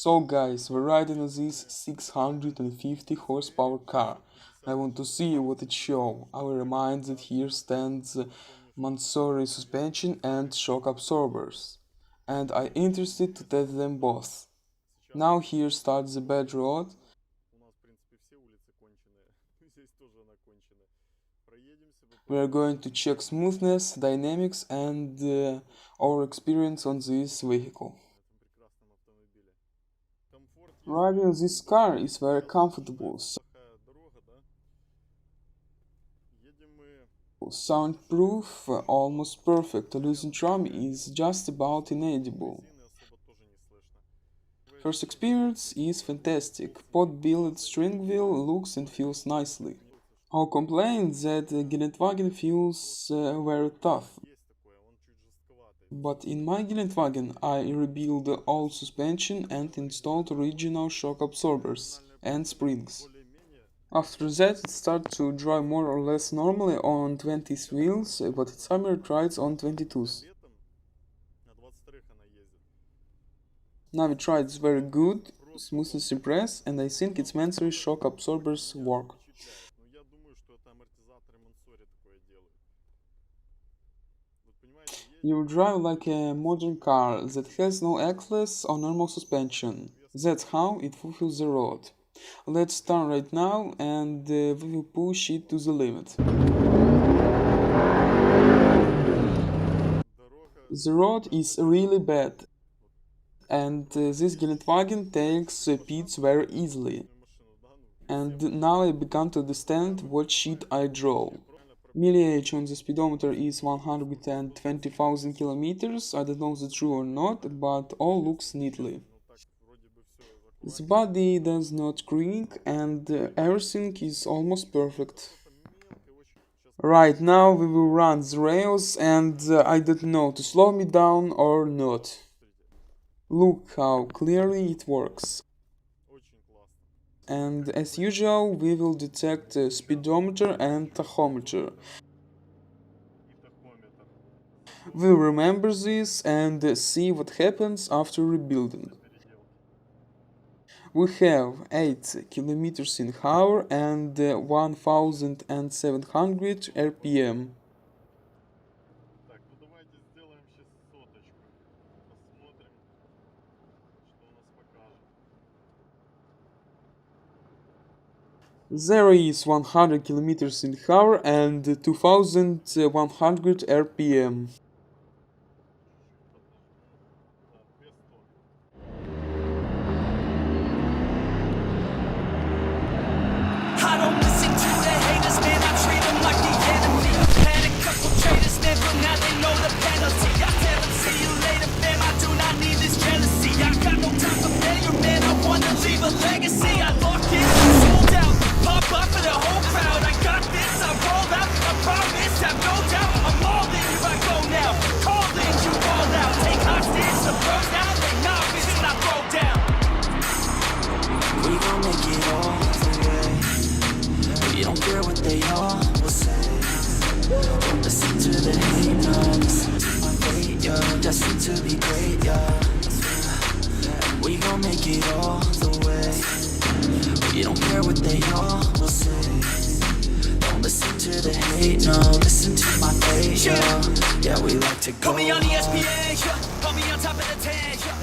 So guys, we're riding on this 650 horsepower car. I want to see what it shows. I will remind that here stands Mansory suspension and shock absorbers. And I'm interested to test them both. Now here starts the bad road. We are going to check smoothness, dynamics and our experience on this vehicle. Riding this car is very comfortable. Soundproof, almost perfect. Losing drum is just about inaudible. First experience is fantastic. Pot billet steering wheel looks and feels nicely. I'll complain that Gelendvagen feels very tough. But in my Gelendvagen I rebuilt all suspension and installed original shock absorbers and springs. After that it started to drive more or less normally on 20s wheels, but in summer it rides on 22s. Now it rides very good, smoothness impress, and I think its Mansory shock absorbers work. You drive like a modern car that has no axles or normal suspension. That's how it fulfills the road. Let's start right now and we will push it to the limit. The road is really bad and this Gelendvagen takes pits very easily. And now I began to understand what shit I drove. Millage on the speedometer is 120,000 kilometers. I don't know if it's true or not, but all looks neatly. The body does not creak and everything is almost perfect. Right now we will run the rails and I don't know to slow me down or not. Look how clearly it works. And as usual we will detect speedometer and tachometer. We'll remember this and see what happens after rebuilding. We have 8 km in hour and 1700 RPM. There is 100 km in hour and 2100 RPM. I don't listen to the haters, man, I treat them like the enemy. Had a couple traitors, man, but now they know the penalty. I tell them, see you later, fam, I do not need this jealousy. I got no time for failure, man, I wanna leave a legacy. I locked in, sold out, pop up for the whole crowd. I got this, I roll out, I promise, have no doubt. I'm all in, here I go now, call in, you all out. Take hostage, the pros now, they novice, and I throw down. We gon' make it all the way. We don't care what they all will say. Don't listen to the hate, no. Listen to my fate, yeah. Destined to be great, yeah. And we gon' make it all the way. We don't care what they all will say. Don't listen to the hate, no. Listen to my fate, yeah. Yeah, we like to go. Put me on the SPA, yeah. Put me on top of the tank, yeah.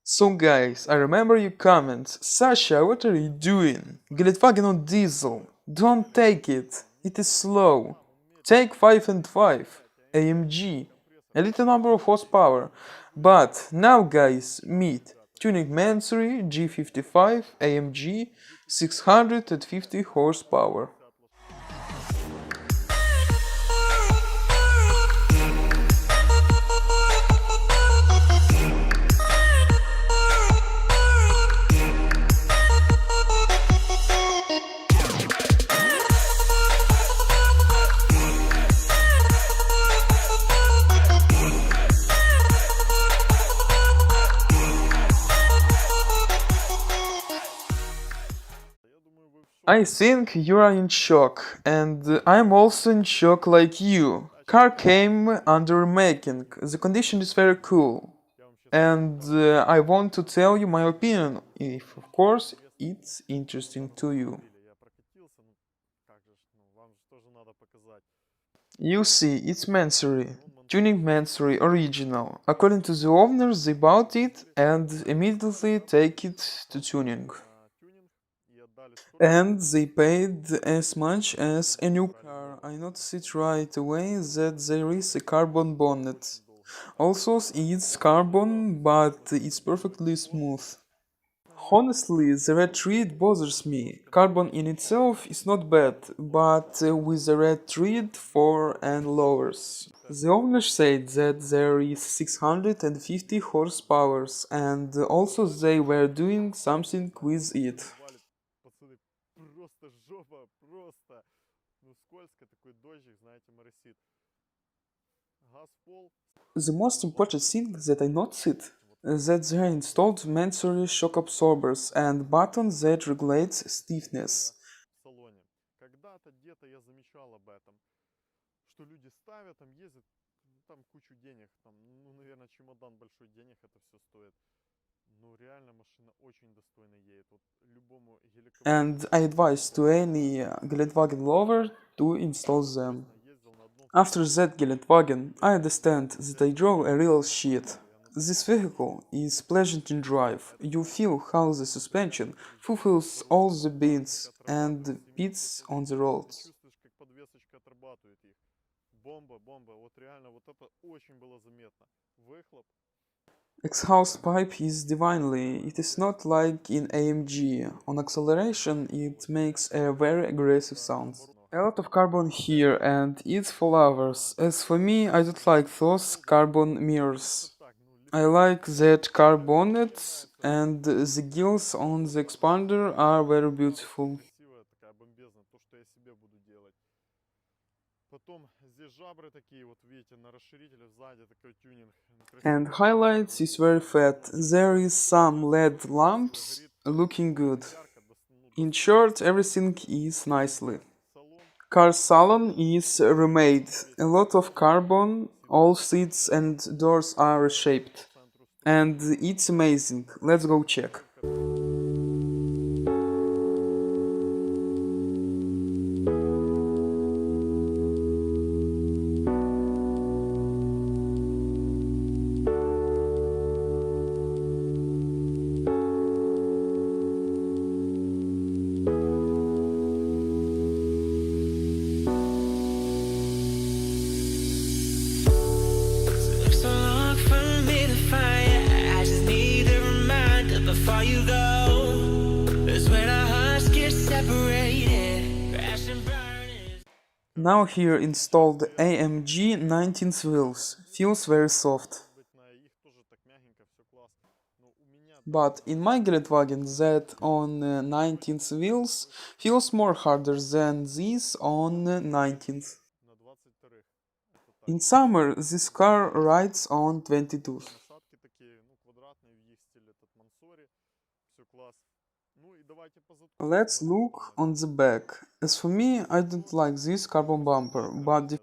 So guys, I remember your comments. Sasha, what are you doing? Gelendvagen on diesel. Don't take it. It is slow. Take 5 and 5. AMG. A little number of horsepower. But now guys, meet Tuning Mansory G55 AMG 650 horsepower. I think you are in shock, and I'm also in shock like you. Car came under remaking, the condition is very cool. and I want to tell you my opinion, if of course it's interesting to you. You see, it's Mansory, tuning Mansory original. According to the owners, they bought it and immediately take it to tuning. And they paid as much as a new car. I noticed it right away that there is a carbon bonnet. Also, it's carbon, but it's perfectly smooth. Honestly, the red thread bothers me. Carbon in itself is not bad, but with the red thread for and lowers. The owner said that there is 650 horsepower and also they were doing something with it. The most important thing that I noticed that they installed Mansory shock absorbers and buttons that regulates stiffness. And I advise to any Gelendvagen lover to install them. After that Gelendwagen, I understand that I drove a real shit. This vehicle is pleasant in drive. You feel how the suspension fulfills all the beats and beats on the roads. Exhaust pipe is divinely. It is not like in AMG. On acceleration, it makes a very aggressive sound. A lot of carbon here and it's for lovers. As for me, I don't like those carbon mirrors. I like that car bonnet and the gills on the expander are very beautiful. And highlights is very fat. There is some LED lamps looking good. In short, everything is nicely. Car salon is remade. A lot of carbon, all seats and doors are reshaped. And it's amazing. Let's go check. Took so long for me to find you. I just need a reminder before you go. That's when our hearts get separated. Crash and burn it. Now here installed AMG 19th wheels. Feels very soft. But in my Gelendwagen that on 19th wheels feels more harder than this on 19th. In summer this car rides on 22. Let's look on the back. As for me, I don't like this carbon bumper, but the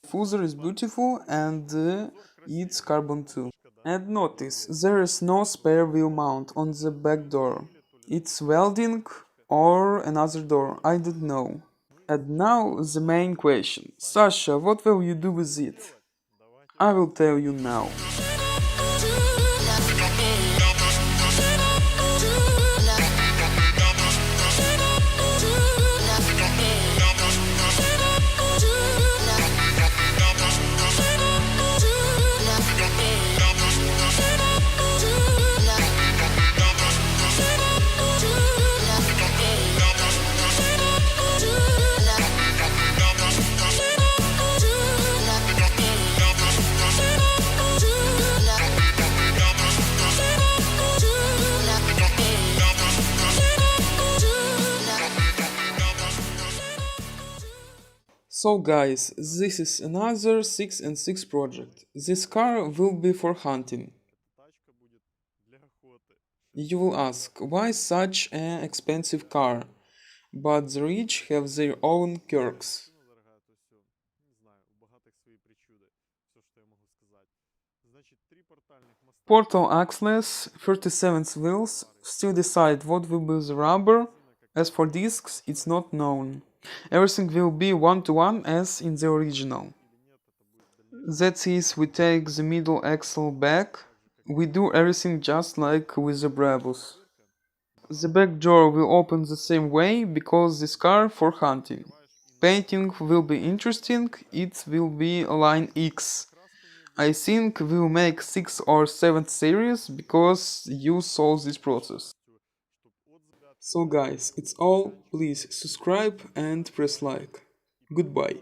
diffuser is beautiful and it's carbon too. And notice, there is no spare wheel mount on the back door. It's welding or another door, I don't know. And now the main question. Sasha, what will you do with it? I will tell you now. So guys, this is another 6 and 6 project. This car will be for hunting. You will ask, why such an expensive car? But the rich have their own quirks. Portal axles, 37 wheels, still decide what will be the rubber. As for discs, it's not known. Everything will be one-to-one as in the original. That is, we take the middle axle back. We do everything just like with the Brabus. The back door will open the same way because this car for hunting. Painting will be interesting, it will be line X. I think we'll make 6 or 7 series because you saw this process. So guys, it's all. Please subscribe and press like. Goodbye.